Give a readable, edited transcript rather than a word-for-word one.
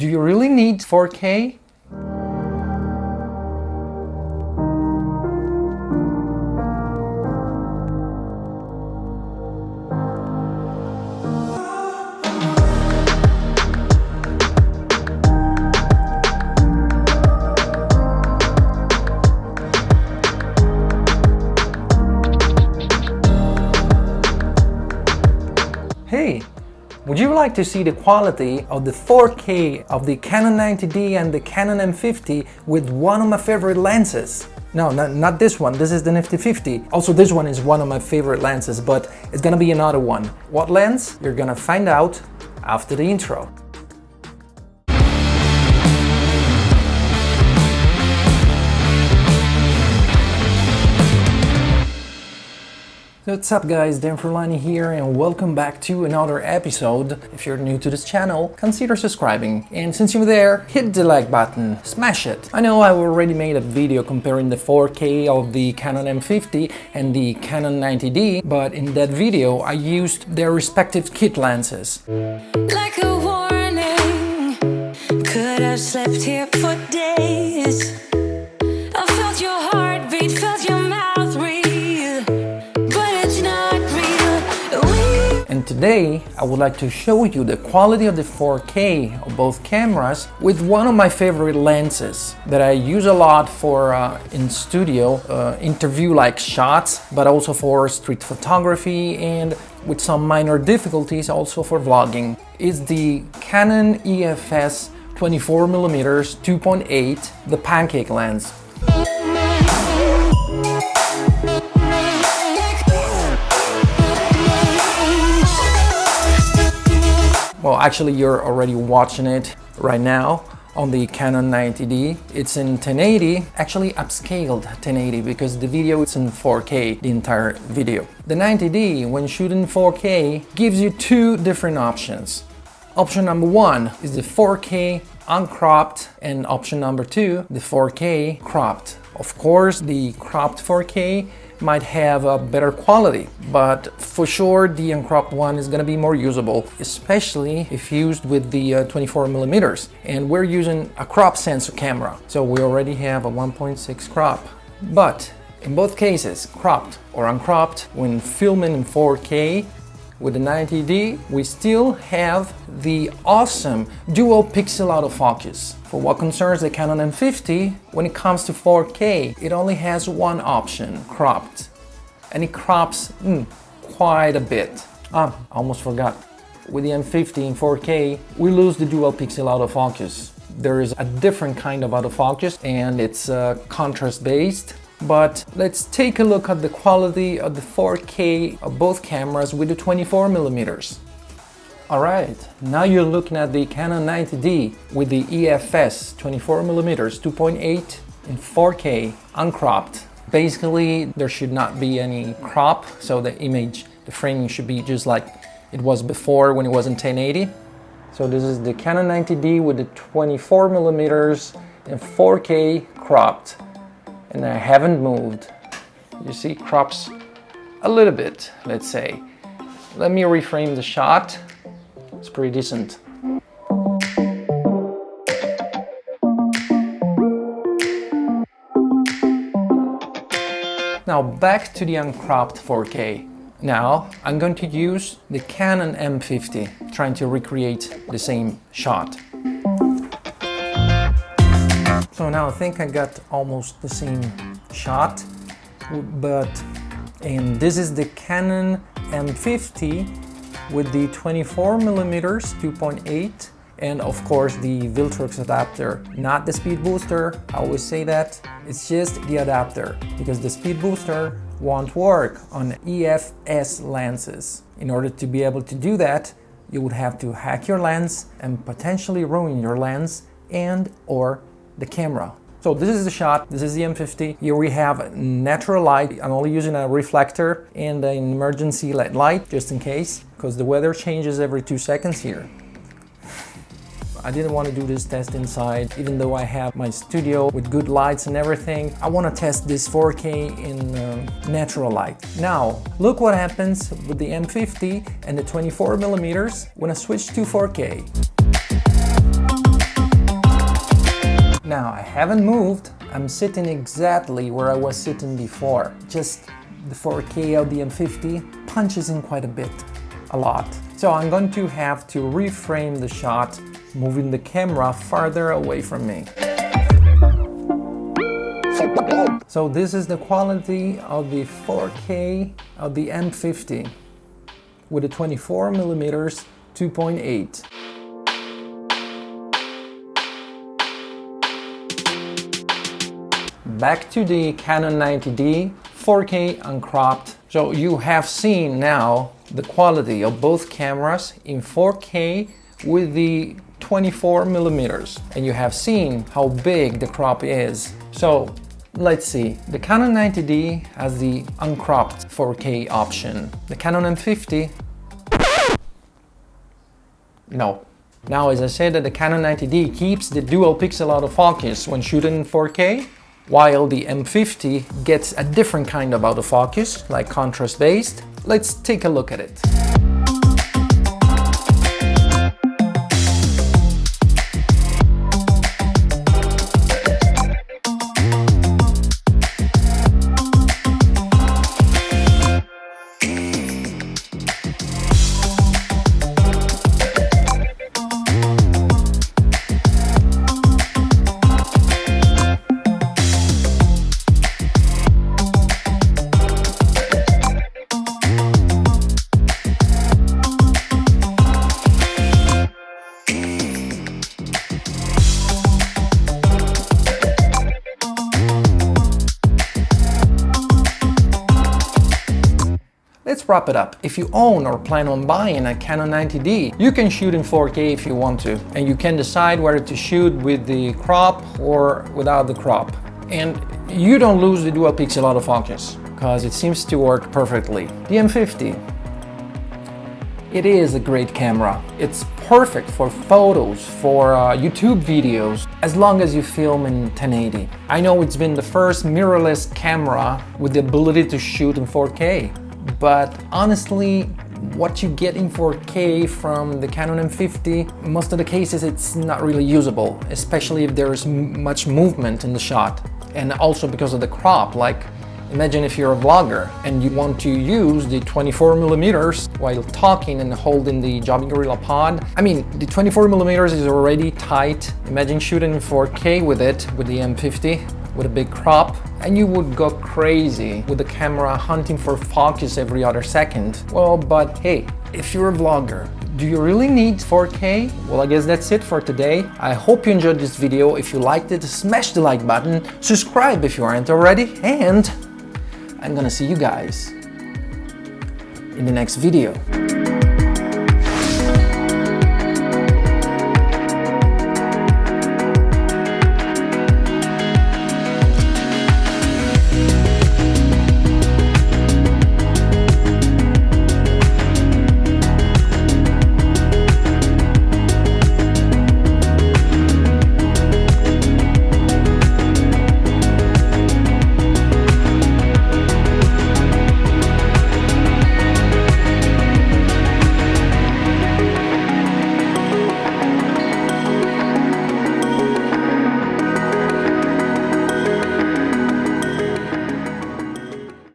Do you really need 4K? Hey, would you like to see the quality of the 4K of the Canon 90D and the Canon M50 with one of my favorite lenses? No, not this one, this is the Nifty 50. Also, this one is one of my favorite lenses, but it's gonna be another one. What lens? You're gonna find out after the intro. What's up guys, Frullani here and welcome back to another episode. If you're new to this channel, consider subscribing, and since you're there, hit the like button, smash it. I know I already made a video comparing the 4K of the Canon M50 and the Canon 90D, but in that video I used their respective kit lenses. Like a warning, could have slept here for days. I felt your heartbeat, felt your mouth breathe. And today I would like to show you the quality of the 4K of both cameras with one of my favorite lenses that I use a lot for in studio interview-like shots, but also for street photography and with some minor difficulties also for vlogging. It's the Canon EFS 24mm 2.8, the pancake lens. Well, actually you're already watching it right now on the Canon 90D. It's in 1080, actually upscaled 1080 because the video is in 4K, the entire video. The 90D, when shooting 4K, gives you two different options. Option number one is the 4K uncropped, and option number two, the 4K cropped. Of course, the cropped 4K might have a better quality, but for sure the uncropped one is going to be more usable, especially if used with the 24mm. And we're using a crop sensor camera, so we already have a 1.6 crop. But in both cases, cropped or uncropped, when filming in 4K with the 90D, we still have the awesome dual pixel autofocus. For what concerns the Canon M50, when it comes to 4K, it only has one option, cropped. And it crops quite a bit. Almost forgot. With the M50 in 4K, we lose the dual pixel autofocus. There is a different kind of autofocus and it's contrast based. But let's take a look at the quality of the 4K of both cameras with the 24mm. Alright, now you're looking at the Canon 90D with the EFS 24mm 2.8 in 4K uncropped. Basically, there should not be any crop, so the image, the framing should be just like it was before when it was in 1080. So this is the Canon 90D with the 24mm in 4K cropped. And I haven't moved. You see, crops a little bit, let's say. Let me reframe the shot. It's pretty decent. Now back to the uncropped 4K. Now I'm going to use the Canon M50, trying to recreate the same shot. So now I think I got almost the same shot, and this is the Canon M50 with the 24mm 2.8 and of course the Viltrox adapter, not the speed booster. I always say that, it's just the adapter because the speed booster won't work on EFS lenses. In order to be able to do that, you would have to hack your lens and potentially ruin your lens and or the camera. So this is the shot, this is the M50. Here we have natural light. I'm only using a reflector and an emergency LED light just in case, because the weather changes every 2 seconds here. I didn't want to do this test inside, even though I have my studio with good lights and everything. I want to test this 4K in natural light. Now, look what happens with the M50 and the 24mm when I switch to 4K. now. I haven't moved. I'm sitting exactly where I was sitting before. Just the 4K of the M50 punches in quite a bit, a lot. So I'm going to have to reframe the shot, moving the camera farther away from me. So this is the quality of the 4K of the M50 with a 24mm 2.8. Back to the Canon 90D 4K uncropped. So you have seen now the quality of both cameras in 4K with the 24mm, and you have seen how big the crop is. So let's see, the Canon 90D has the uncropped 4K option. The Canon M50, no. Now, as I said, that the Canon 90D keeps the dual pixel autofocus when shooting in 4K, while the M50 gets a different kind of autofocus, like contrast based. Let's take a look at it. Let's wrap it up. If you own or plan on buying a Canon 90D, you can shoot in 4K if you want to, and you can decide whether to shoot with the crop or without the crop. And you don't lose the dual pixel autofocus, because it seems to work perfectly. The M50, it is a great camera. It's perfect for photos, for YouTube videos, as long as you film in 1080. I know it's been the first mirrorless camera with the ability to shoot in 4K. But honestly, what you get in 4K from the Canon M50, most of the cases it's not really usable, especially if there's much movement in the shot. And also because of the crop, like imagine if you're a vlogger and you want to use the 24mm while talking and holding the Jobbing Gorilla Pod. I mean, the 24mm is already tight. Imagine shooting in 4K with it, with the M50. With a big crop, and you would go crazy with the camera hunting for focus every other second. Well, but hey, if you're a vlogger, do you really need 4K? Well, I guess that's it for today. I hope you enjoyed this video. If you liked it, smash the like button, subscribe if you aren't already, and I'm gonna see you guys in the next video.